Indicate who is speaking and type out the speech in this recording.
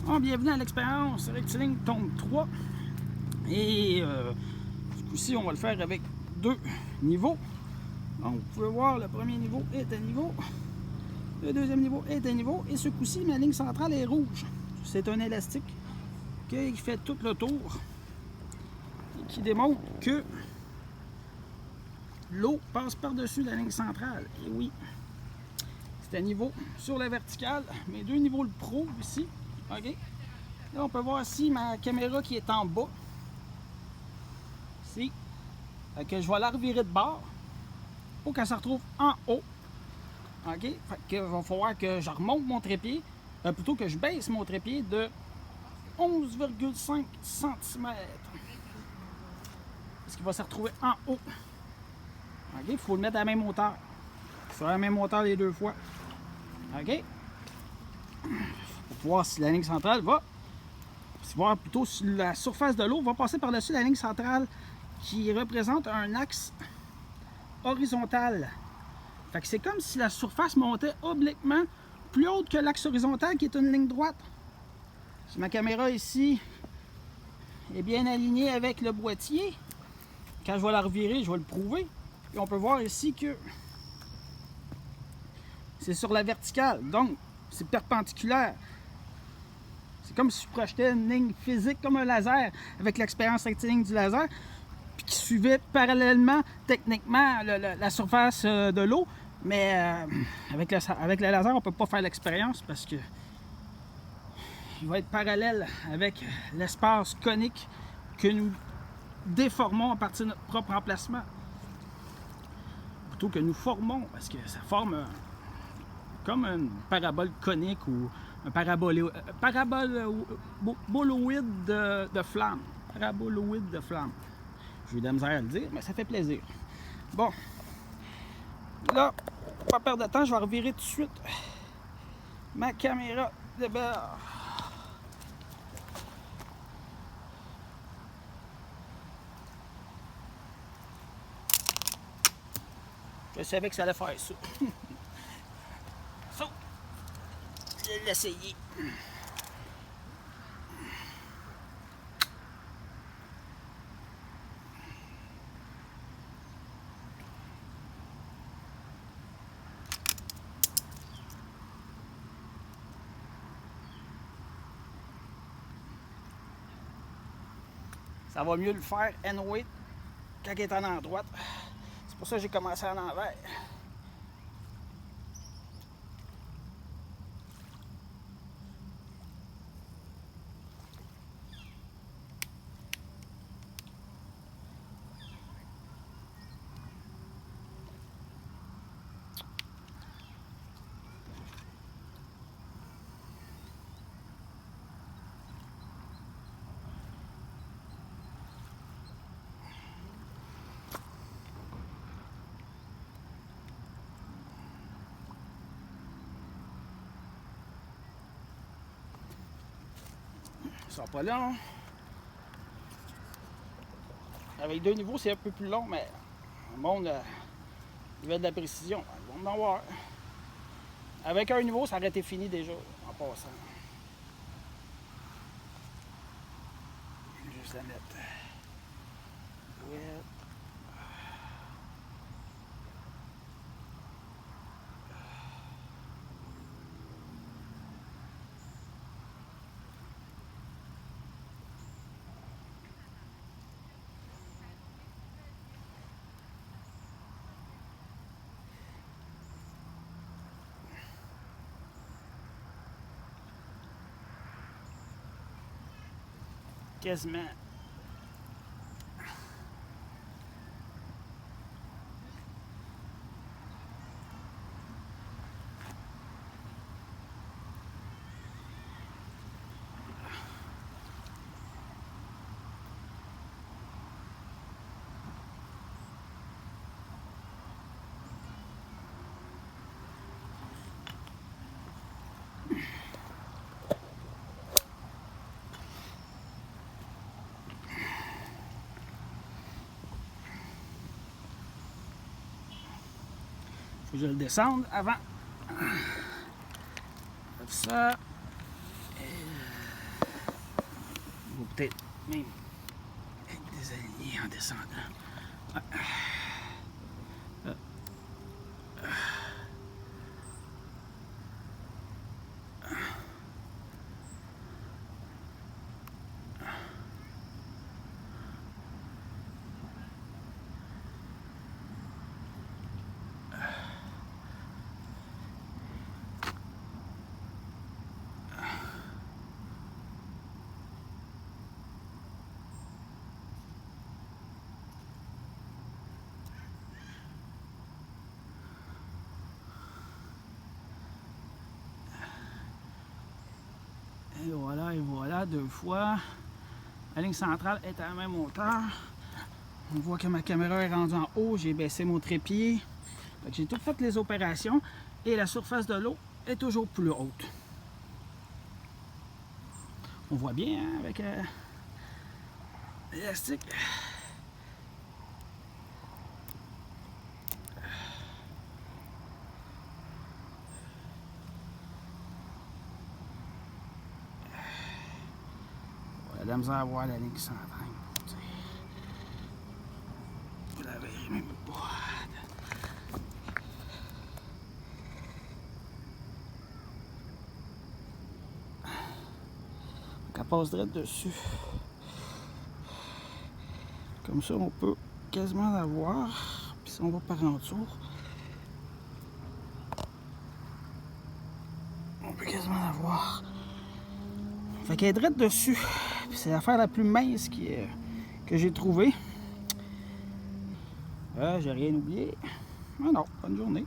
Speaker 1: Bon, bienvenue à l'expérience rectiligne tombe 3. Et ce coup-ci, on va le faire avec 2 niveaux. Donc, vous pouvez voir, le premier niveau est à niveau. Le deuxième niveau est à niveau. Et ce coup-ci, ma ligne centrale est rouge. C'est un élastique qui fait tout le tour et qui démontre que l'eau passe par-dessus la ligne centrale. Et oui, c'est à niveau sur la verticale. Mes 2 niveaux le prouvent ici. OK? Là, on peut voir ici ma caméra qui est en bas. Ici. Fait que je vais la revirer de bord pour qu'elle se retrouve en haut. OK? Fait que va falloir que je remonte mon trépied, plutôt que je baisse mon trépied de 11,5 cm. Parce qu'il va se retrouver en haut. OK? Il faut le mettre à la même hauteur. Sur la même hauteur les 2 fois. OK? Pour voir si la ligne centrale va. Voir plutôt si la surface de l'eau va passer par-dessus la ligne centrale qui représente un axe horizontal. Fait que c'est comme si la surface montait obliquement plus haute que l'axe horizontal qui est une ligne droite. Si ma caméra ici est bien alignée avec le boîtier, quand je vais la revirer, je vais le prouver. Et on peut voir ici que c'est sur la verticale, donc c'est perpendiculaire. C'est comme si je projetais une ligne physique comme un laser avec l'expérience rectiligne du laser, puis qui suivait parallèlement, techniquement, la surface de l'eau. Mais avec le laser, on ne peut pas faire l'expérience parce que il va être parallèle avec l'espace conique que nous déformons à partir de notre propre emplacement. Plutôt que nous formons, parce que ça forme comme une parabole conique ou un paraboloïde de flamme. Paraboloïde de flamme. J'ai eu de la misère à le dire, mais ça fait plaisir. Bon. Là, pas perdre de temps, je vais revirer tout de suite ma caméra de bord. Je savais que ça allait faire ça. So, je vais l'essayer. Ça va mieux le faire anyway quand il est en droite. C'est pour ça que j'ai commencé à l'envers. Ça sera pas long. Avec 2 niveaux, c'est un peu plus long, mais le monde il veut de la précision. Ils vont en voir. Avec un niveau, ça aurait été fini déjà, en passant. Juste la mettre. Ouais. Quasiment. Faut que je le descende avant. Ça. peut-être même être désaligné en descendant. Et voilà, 2 fois. La ligne centrale est à la même hauteur. On voit que ma caméra est rendue en haut, j'ai baissé mon trépied. J'ai tout fait les opérations et la surface de l'eau est toujours plus haute. On voit bien hein, avec l'élastique. On a de la misère à voir la ligne qui s'entraîne. Vous la verrez même pas. Elle passe direct dessus. Comme ça, on peut quasiment la voir. Puis si on va par en dessous, on peut quasiment la voir. Fait qu'elle est direct dessus. C'est l'affaire la plus mince que j'ai trouvée. J'ai rien oublié. Ah non, bonne journée.